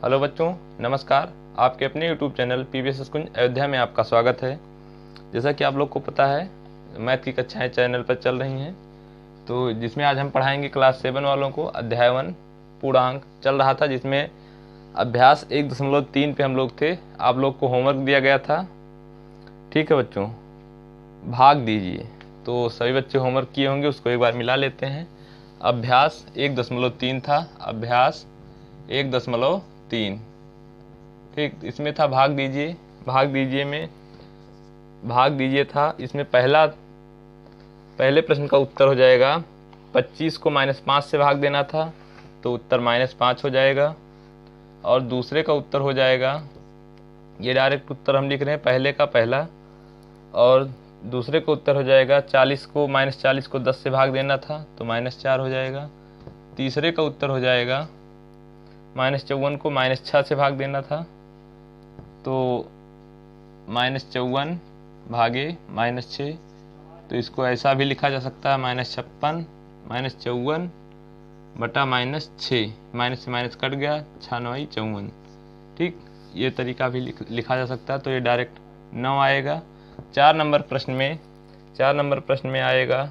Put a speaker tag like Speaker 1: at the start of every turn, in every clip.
Speaker 1: Hello बच्चों, नमस्कार। आपके अपने YouTube चैनल PBS कुंज अयोध्या में आपका स्वागत है। जैसा कि आप लोग को पता है, मैथ की कक्षाएं चैनल पर चल रही हैं, तो जिसमें आज हम पढ़ाएंगे क्लास 7 वालों को अध्याय 1 पूर्णांक चल रहा था, जिसमें अभ्यास 1.3 पे हम लोग थे। आप लोग को होमवर्क दिया गया था, ठीक है बच्चों, भाग दीजिए। तो सभी बच्चे होमवर्क किए होंगे, उसको एक बार मिला लेते हैं। अभ्यास 1.3 था, अभ्यास 1.3, ठीक। इसमें था भाग दीजिए। भाग दीजिए था, इसमें पहले प्रश्न का उत्तर हो जाएगा 25 को -5 से भाग देना था, तो उत्तर -5 हो जाएगा। और दूसरे का उत्तर हो जाएगा, ये डायरेक्ट उत्तर हम लिख रहे हैं, पहले का पहला, और दूसरे का उत्तर हो जाएगा 40 को -10 से भाग देना था, तो -4 हो जाएगा। तीसरे का उत्तर हो जाएगा -54 को -6 से भाग देना था, तो -54 भागे -6, तो इसको ऐसा भी लिखा जा सकता है -56 -54 बटा -6, माइनस से माइनस कट गया, 6×9=54, ठीक। ये तरीका भी लिखा जा सकता है, तो ये डायरेक्ट 9 आएगा। 4 नंबर प्रश्न में आएगा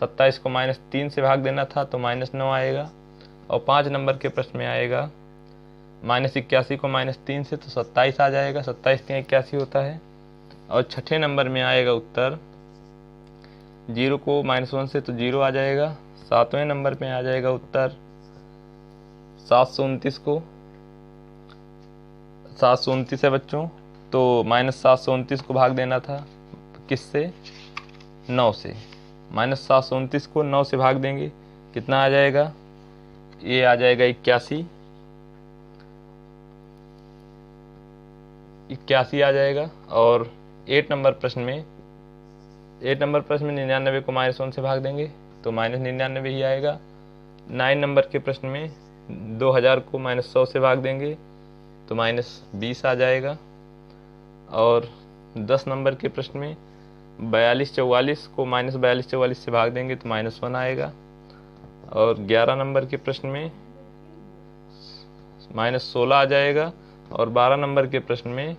Speaker 1: 27 को -3 से भाग देना था, तो -9 आएगा। और 5 नंबर के प्रश्न में आएगा -81 को -3 से, तो 27 आ जाएगा। 27 3 81 होता है। और छठे नंबर में आएगा उत्तर 0 को -1 से, तो 0 आ जाएगा। 7वें नंबर में आ जाएगा उत्तर 729 है बच्चों, तो -729 को भाग देना था, किससे? 9 से। -729 को 9 से भाग देंगे, कितना आ जाएगा? ये आ जाएगा 81 आ जाएगा। और 8 नंबर प्रश्न में 99 को -1 से भाग देंगे, तो -99 ही आएगा। 9 नंबर के प्रश्न में 2000 को -100 से भाग देंगे, तो -20 आ जाएगा। और 10 नंबर के प्रश्न में 4244 को -4244 से भाग देंगे, तो -1 आएगा। और 11 नंबर के प्रश्न में -16 आ जाएगा। और 12 नंबर के प्रश्न में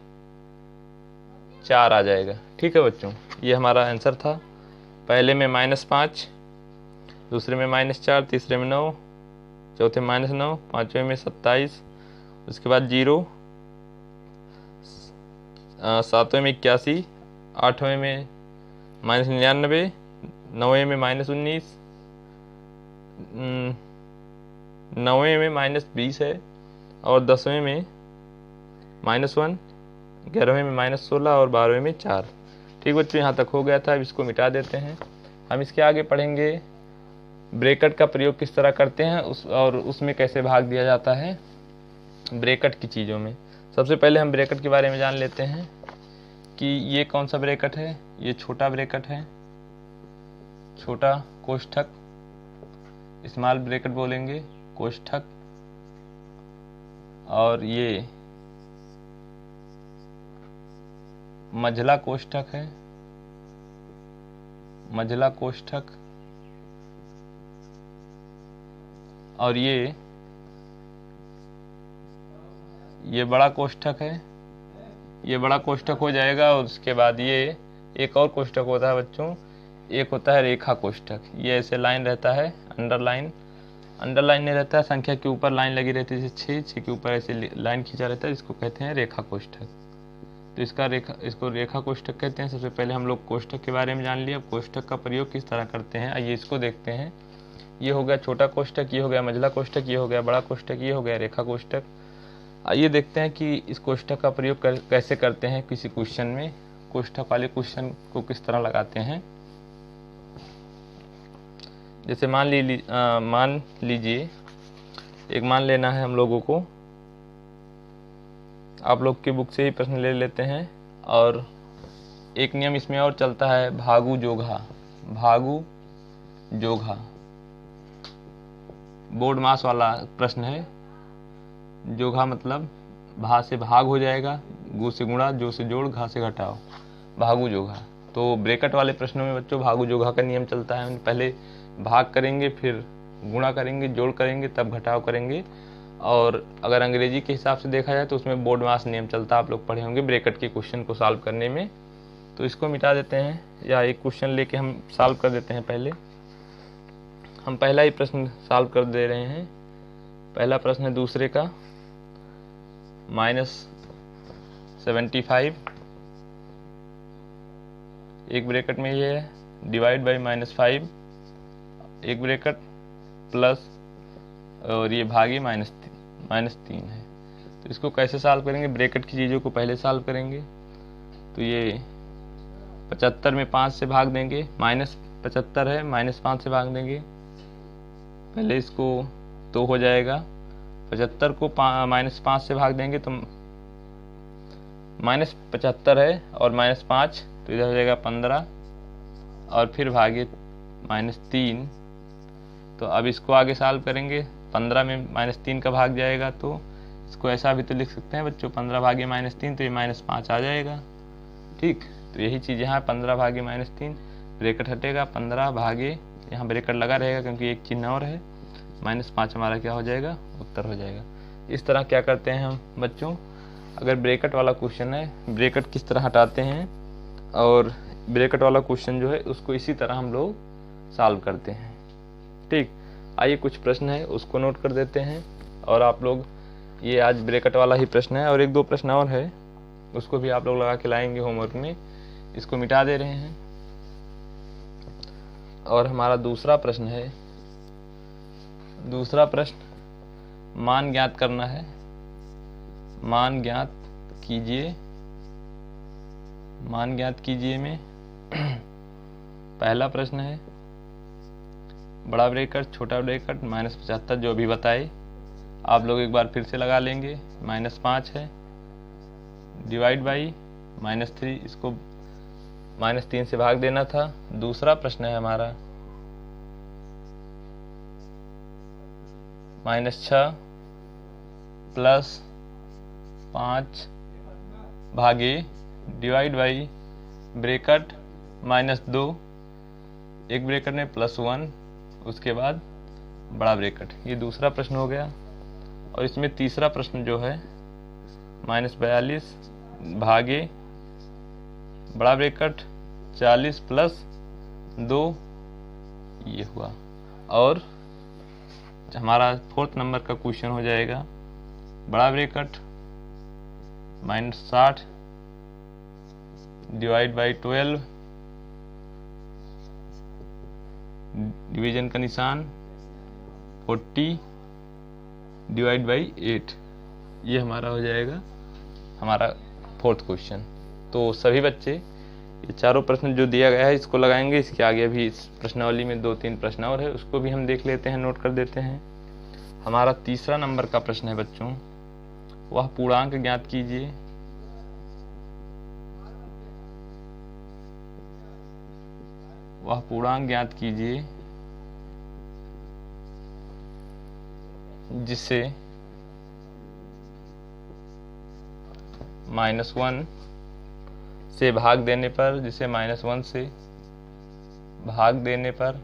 Speaker 1: 4 आ जाएगा, ठीक है बच्चों। ये हमारा आंसर था। पहले में -5, दूसरे में -4, तीसरे में 9, चौथे में -9, पाँचवें में 27, उसके बाद 0, सातवें में 81, आठवें में -99, नौवें में -19, नौवें में -20 है, और 10वें में -1, 11वें में -16 और 12वें में 4। ठीक बच्चों, यहाँ तक हो गया था। अब इसको मिटा देते हैं। हम इसके आगे पढ़ेंगे ब्रैकेट का प्रयोग किस तरह करते हैं, और उसमें कैसे भाग दिया जाता है ब्रैकेट की चीज़ों में। सबसे पहले हम ब्रैकेट के बारे में जान लेते हैं कि ये कौन सा ब्रैकेट है। ये छोटा ब्रैकेट है, छोटा कोष्ठक, स्मॉल ब्रैकेट बोलेंगे, कोष्ठक। और ये मझला कोष्ठक है, मझला कोष्ठक। और ये बड़ा कोष्ठक है, ये बड़ा कोष्ठक हो जाएगा। और उसके बाद ये एक और कोष्ठक होता है बच्चों, एक होता है रेखा कोष्ठक। ये ऐसे लाइन रहता है, अंडरलाइन नहीं रहता है, संख्या के ऊपर लाइन लगी रहती है, जैसे 6 के ऊपर ऐसे लाइन खींचा रहता है, इसको कहते हैं रेखा कोष्ठक। तो इसको रेखा कोष्ठक कहते हैं। सबसे पहले हम लोग कोष्ठक के बारे में जान लिया। अब कोष्ठक का प्रयोग किस तरह करते हैं, आइए इसको देखते हैं। ये हो गया छोटा कोष्ठक, ये हो गया मझला कोष्ठक, ये हो गया बड़ा कोष्ठक, ये हो गया रेखा कोष्ठक। आइए देखते हैं कि इस कोष्ठक का प्रयोग कैसे करते हैं किसी क्वेश्चन में। कोष्ठक वाले क्वेश्चन को किस तरह लगाते हैं। जैसे मान लीजिए एक मान लेना है हम लोगों को। आप लोग की बुक से ही प्रश्न ले लेते हैं। और एक नियम इसमें और चलता है, भागु जोघा। बोर्ड मास वाला प्रश्न है। जोघा मतलब भा से भाग हो जाएगा, गु से गुणा, जो से जोड़, घा से घटाओ, भागु जोघा। तो ब्रैकेट वाले प्रश्नों में बच्चों भागु जोघा का नियम चलता है। पहले भाग करेंगे, फिर गुणा करेंगे, जोड़ करेंगे, तब घटाव करेंगे, और अगर अंग्रेजी के हिसाब से देखा जाए तो उसमें बोर्ड मास नियम चलता है, आप लोग पढ़े होंगे ब्रैकेट के क्वेश्चन को सॉल्व करने में। तो इसको मिटा देते हैं या एक क्वेश्चन लेके हम सॉल्व कर देते हैं। पहले हम पहला ही प्रश्न सॉल्व कर दे रहे हैं। पहला प्रश्न है दूसरे का -75 एक ब्रैकेट में ये है, डिवाइड बाई -5 एक ब्रैकेट प्लस और ये भागी -3 है। तो इसको कैसे सॉल्व करेंगे? ब्रैकेट की चीज़ों को पहले सॉल्व करेंगे। तो ये 75 में 5 से भाग देंगे, -75 है, -5 से भाग देंगे। पहले इसको तो हो जाएगा 75 को -5 से भाग देंगे तो -75 है और -5 तो इधर हो जाएगा 15 और फिर भागे -3। तो अब इसको आगे सॉल्व करेंगे। 15 में -3 का भाग जाएगा तो इसको ऐसा भी तो लिख सकते हैं बच्चों, 15 भागे -3 तो ये -5 आ जाएगा। ठीक, तो यही चीज़ यहाँ 15 भागे -3 ब्रैकेट हटेगा, 15 भागे यहाँ ब्रैकेट लगा रहेगा क्योंकि एक चिन्ह और है, -5 हमारा क्या हो जाएगा? उत्तर हो जाएगा। इस तरह क्या करते हैं हम बच्चों, अगर ब्रैकेट वाला क्वेश्चन है ब्रैकेट किस तरह हटाते हैं और ब्रैकेट वाला क्वेश्चन जो है उसको इसी तरह हम लोग सॉल्व करते हैं। ठीक, आइए कुछ प्रश्न है उसको नोट कर देते हैं और आप लोग, ये आज ब्रैकेट वाला ही प्रश्न है और 1-2 प्रश्न और है उसको भी आप लोग लगा के लाएंगे होमवर्क में। इसको मिटा दे रहे हैं और हमारा दूसरा प्रश्न है। दूसरा प्रश्न मान ज्ञात करना है। मान ज्ञात कीजिए, मान ज्ञात कीजिए में पहला प्रश्न है बड़ा ब्रैकेट छोटा ब्रैकेट -75 जो भी बताए आप लोग एक बार फिर से लगा लेंगे। -5 है, डिवाइड बाई -3, इसको -3 से भाग देना था। दूसरा प्रश्न है हमारा -6 प्लस 5 भागे डिवाइड बाई ब्रैकेट -2 एक ब्रैकेट में +1 उसके बाद बड़ा ब्रैकेट। ये दूसरा प्रश्न हो गया। और इसमें तीसरा प्रश्न जो है -42 भागे बड़ा ब्रैकेट 40 प्लस 2 ये हुआ। और हमारा 4th नंबर का क्वेश्चन हो जाएगा बड़ा ब्रैकेट -60 डिवाइड बाई 12 डिवीजन का निशान 40 डिवाइड बाई 8। ये हमारा हो जाएगा हमारा 4th क्वेश्चन। तो सभी बच्चे ये चारों प्रश्न जो दिया गया है इसको लगाएंगे। इसके आगे भी इस प्रश्नावली में 2-3 प्रश्न और है उसको भी हम देख लेते हैं, नोट कर देते हैं। हमारा तीसरा नंबर का प्रश्न है बच्चों, वह पूर्णांक ज्ञात कीजिए। वह पूर्णांक ज्ञात कीजिए जिसे -1 से भाग देने पर, जिसे -1 से भाग देने पर,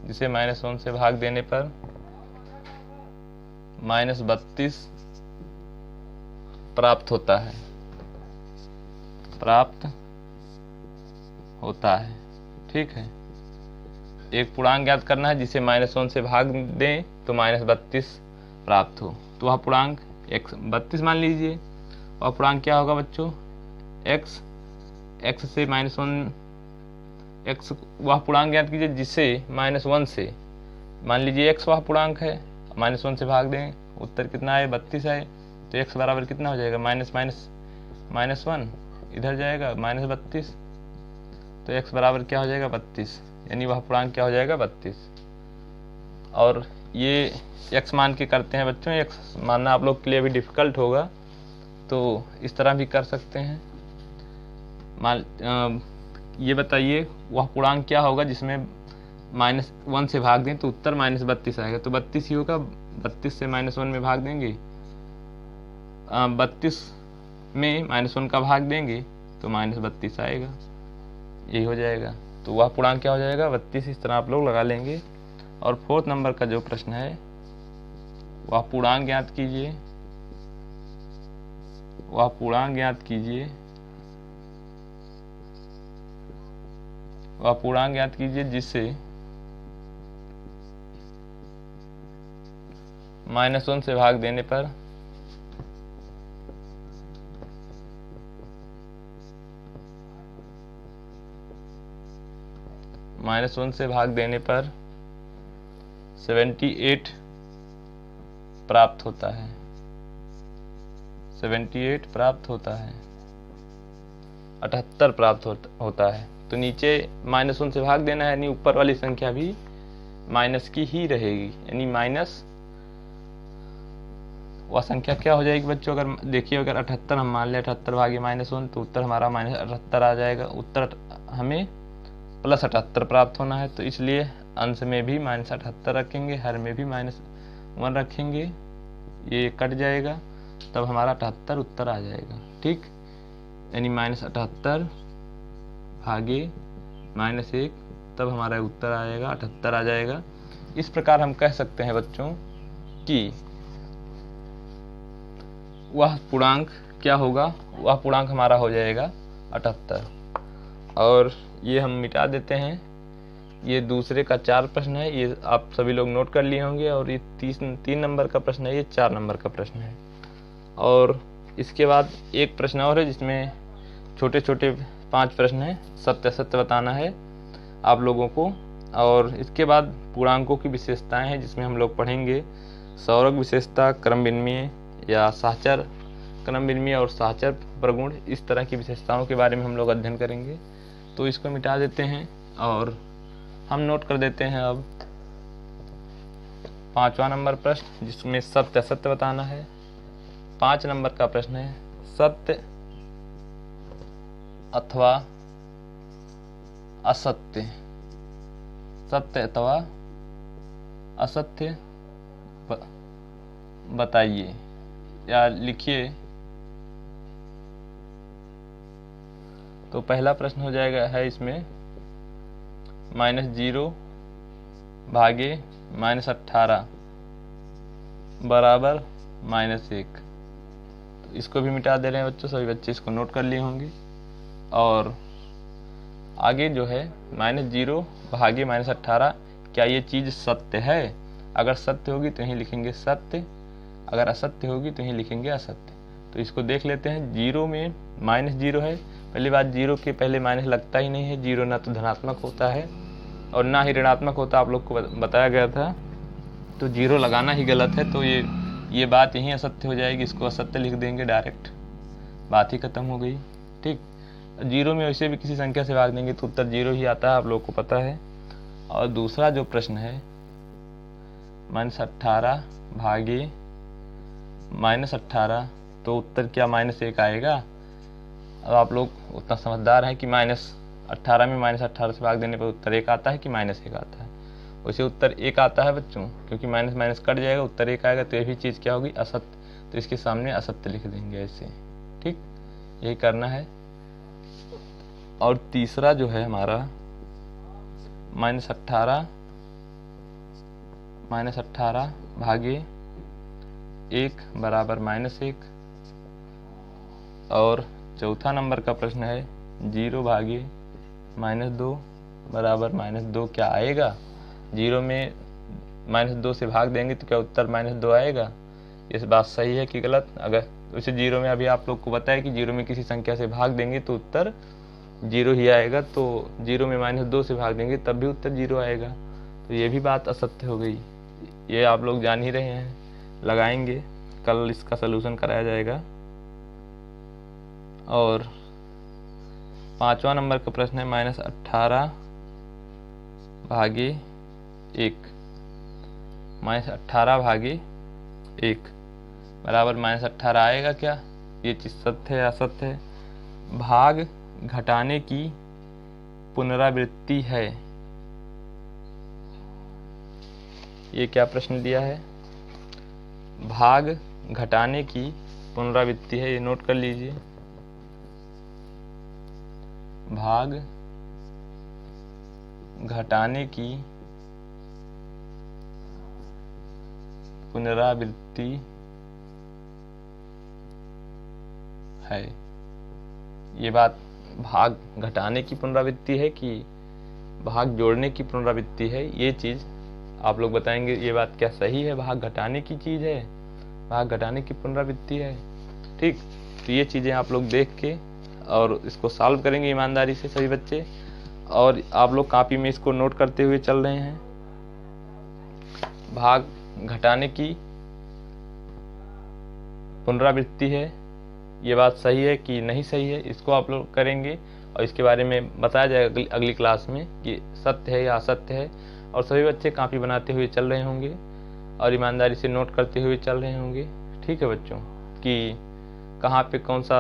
Speaker 1: जिसे -1 से भाग देने पर -32 प्राप्त होता है, प्राप्त होता है। ठीक है, एक पूर्णांक ज्ञात करना है जिसे -1 से भाग दें तो -32 प्राप्त हो। तो वह पूर्णांक x 32 मान लीजिए। वह पूर्णांक क्या होगा बच्चों? x से -1 x, वह पूर्णांक ज्ञात कीजिए जिसे -1 से, मान लीजिए x वह पूर्णांक है, -1 से भाग दें, उत्तर कितना है? 32 है। तो x बराबर कितना हो जाएगा? -1 इधर जाएगा -32, तो x बराबर क्या हो जाएगा? 32, यानी वह पूर्णांक क्या हो जाएगा? 32। और ये x मान के करते हैं बच्चों, x मानना आप लोग के लिए अभी डिफिकल्ट होगा तो इस तरह भी कर सकते हैं। ये बताइए वह पूर्णांक क्या होगा जिसमें -1 से भाग दें तो उत्तर -32 आएगा। तो 32 ही होगा, 32 से -1 में भाग देंगे, 32 में -1 का भाग देंगे तो -32 आएगा, यही हो जाएगा। तो वह पूर्णांक क्या हो जाएगा? 32। इस तरह आप लोग लगा लेंगे। और 4th नंबर का जो प्रश्न है वह पूर्णांक ज्ञात कीजिए, वह पूर्णांक ज्ञात कीजिए, वह पूर्णांक ज्ञात कीजिए जिससे -1 से भाग देने पर -1 से भाग देने पर 78 प्राप्त होता है, 78 प्राप्त होता है, 78 प्राप्त होता है। तो नीचे -1 से भाग देना है, यानी ऊपर वाली संख्या भी माइनस की ही रहेगी, यानी माइनस वह संख्या क्या हो जाएगी बच्चों, अगर देखिए अगर 78 हम मान लें 78 भागे -1 तो उत्तर हमारा -78 आ जाएगा। उत्तर हमें +78 प्राप्त होना है, तो इसलिए अंश में भी -78 रखेंगे, हर में भी -1 रखेंगे, ये कट जाएगा, तब हमारा 78 उत्तर आ जाएगा। ठीक, यानी -78 भागे -1, तब हमारा उत्तर आ जाएगा 78 आ जाएगा। इस प्रकार हम कह सकते हैं बच्चों कि वह पूर्णांक क्या होगा, वह पूर्णांक हमारा हो जाएगा 78। और ये हम मिटा देते हैं। ये दूसरे का 4 प्रश्न है, ये आप सभी लोग नोट कर लिए होंगे, और ये 3 नंबर का प्रश्न है, ये 4 नंबर का प्रश्न है। और इसके बाद एक प्रश्न और है जिसमें छोटे छोटे 5 प्रश्न हैं, सत्य असत्य बताना है आप लोगों को। और इसके बाद पूर्णांकों की विशेषताएं हैं, जिसमें हम लोग पढ़ेंगे सौरग विशेषता, क्रम विनिमय या साहचर क्रम विनिमय और साहचर प्रगुण, इस तरह की विशेषताओं के बारे में हम लोग अध्ययन करेंगे। तो इसको मिटा देते हैं और हम नोट कर देते हैं अब 5वां नंबर प्रश्न, जिसमें सत्य असत्य बताना है। 5 नंबर का प्रश्न है सत्य अथवा असत्य, सत्य अथवा असत्य बताइए या लिखिए। तो पहला प्रश्न हो जाएगा है इसमें -0 भागे -18 बराबर -1। तो इसको भी मिटा दे रहे हैं बच्चों, सभी बच्चे इसको नोट कर लिए होंगे। और आगे जो है -0 भागे -18, क्या ये चीज़ सत्य है? अगर सत्य होगी तो यहीं लिखेंगे सत्य, अगर असत्य होगी तो यहीं लिखेंगे असत्य। तो इसको देख लेते हैं। 0 में -0 है, पहली बात 0 के पहले माइनस लगता ही नहीं है। 0 ना तो धनात्मक होता है और ना ही ऋणात्मक होता, आप लोग को बताया गया था। तो 0 लगाना ही गलत है, तो ये बात यहीं असत्य हो जाएगी, इसको असत्य लिख देंगे डायरेक्ट, बात ही खत्म हो गई। ठीक, 0 में वैसे भी किसी संख्या से भाग देंगे तो उत्तर 0 ही आता है, आप लोग को पता है। और दूसरा जो प्रश्न है -18 भागे -18, तो उत्तर क्या -1 आएगा? अब आप लोग उतना समझदार हैं कि -18 में -18 से भाग देने पर उत्तर 1 आता है कि -1 आता है। वैसे उत्तर 1 आता है बच्चों, क्योंकि माइनस माइनस कट जाएगा, उत्तर 1 आएगा। तो ये भी चीज़ क्या होगी? असत्य। तो इसके सामने असत्य लिख देंगे ऐसे। ठीक, यही करना है। और तीसरा जो है हमारा -18 भागे 1 बराबर -1। और चौथा नंबर का प्रश्न है 0 भागे -2 बराबर -2 क्या आएगा? 0 में -2 से भाग देंगे तो क्या उत्तर -2 आएगा? इस बात सही है कि गलत? अगर वैसे 0 में अभी आप लोग को बताया कि 0 में किसी संख्या से भाग देंगे तो उत्तर 0 ही आएगा। तो 0 में -2 से भाग देंगे तब भी उत्तर 0 आएगा। तो ये भी बात असत्य हो गई। ये आप लोग जान ही रहे हैं, लगाएंगे, कल इसका सलूशन कराया जाएगा। और 5वां नंबर का प्रश्न है -18 भागे 1। -18 भागे 1 बराबर -18 आएगा क्या? ये चीज सत्य है असत्य है? भाग घटाने की पुनरावृत्ति है, ये क्या प्रश्न दिया है? भाग घटाने की पुनरावृत्ति है, ये नोट कर लीजिए। भाग घटाने की पुनरावृत्ति है। ये बात भाग घटाने की पुनरावृत्ति है कि भाग जोड़ने की पुनरावृत्ति है, ये चीज़ आप लोग बताएंगे। ये बात क्या सही है, भाग घटाने की चीज़ है, भाग घटाने की पुनरावृत्ति है? ठीक, तो ये चीज़ें आप लोग देख के और इसको सॉल्व करेंगे ईमानदारी से सभी बच्चे। और आप लोग कॉपी में इसको नोट करते हुए चल रहे हैं। भाग घटाने की पुनरावृत्ति है, ये बात सही है कि नहीं सही है, इसको आप लोग करेंगे और इसके बारे में बताया जाएगा अगली क्लास में कि सत्य है या असत्य है। और सभी बच्चे कॉपी बनाते हुए चल रहे होंगे और ईमानदारी से नोट करते हुए चल रहे होंगे। ठीक है बच्चों, कि कहाँ पे कौन सा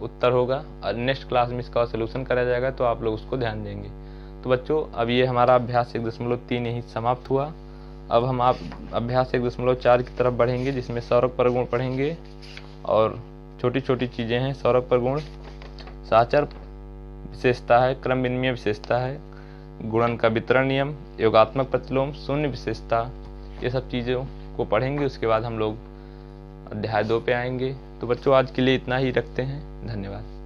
Speaker 1: उत्तर होगा और नेक्स्ट क्लास में इसका सलूशन करा जाएगा, तो आप लोग उसको ध्यान देंगे। तो बच्चों, अब ये हमारा अभ्यास 1.3 यही समाप्त हुआ। अब हम आप अभ्यास 1.4 की तरफ बढ़ेंगे, जिसमें सौरक परगुण पढ़ेंगे और छोटी छोटी चीज़ें हैं। सौरक परगुण साचर विशेषता है, क्रम विनिमय विशेषता है, गुणन का वितरण नियम, योगात्मक प्रतिलोम, शून्य विशेषता, ये सब चीज़ों को पढ़ेंगे। उसके बाद हम लोग अध्याय 2 पे आएंगे। तो बच्चों, आज के लिए इतना ही रखते हैं। धन्यवाद।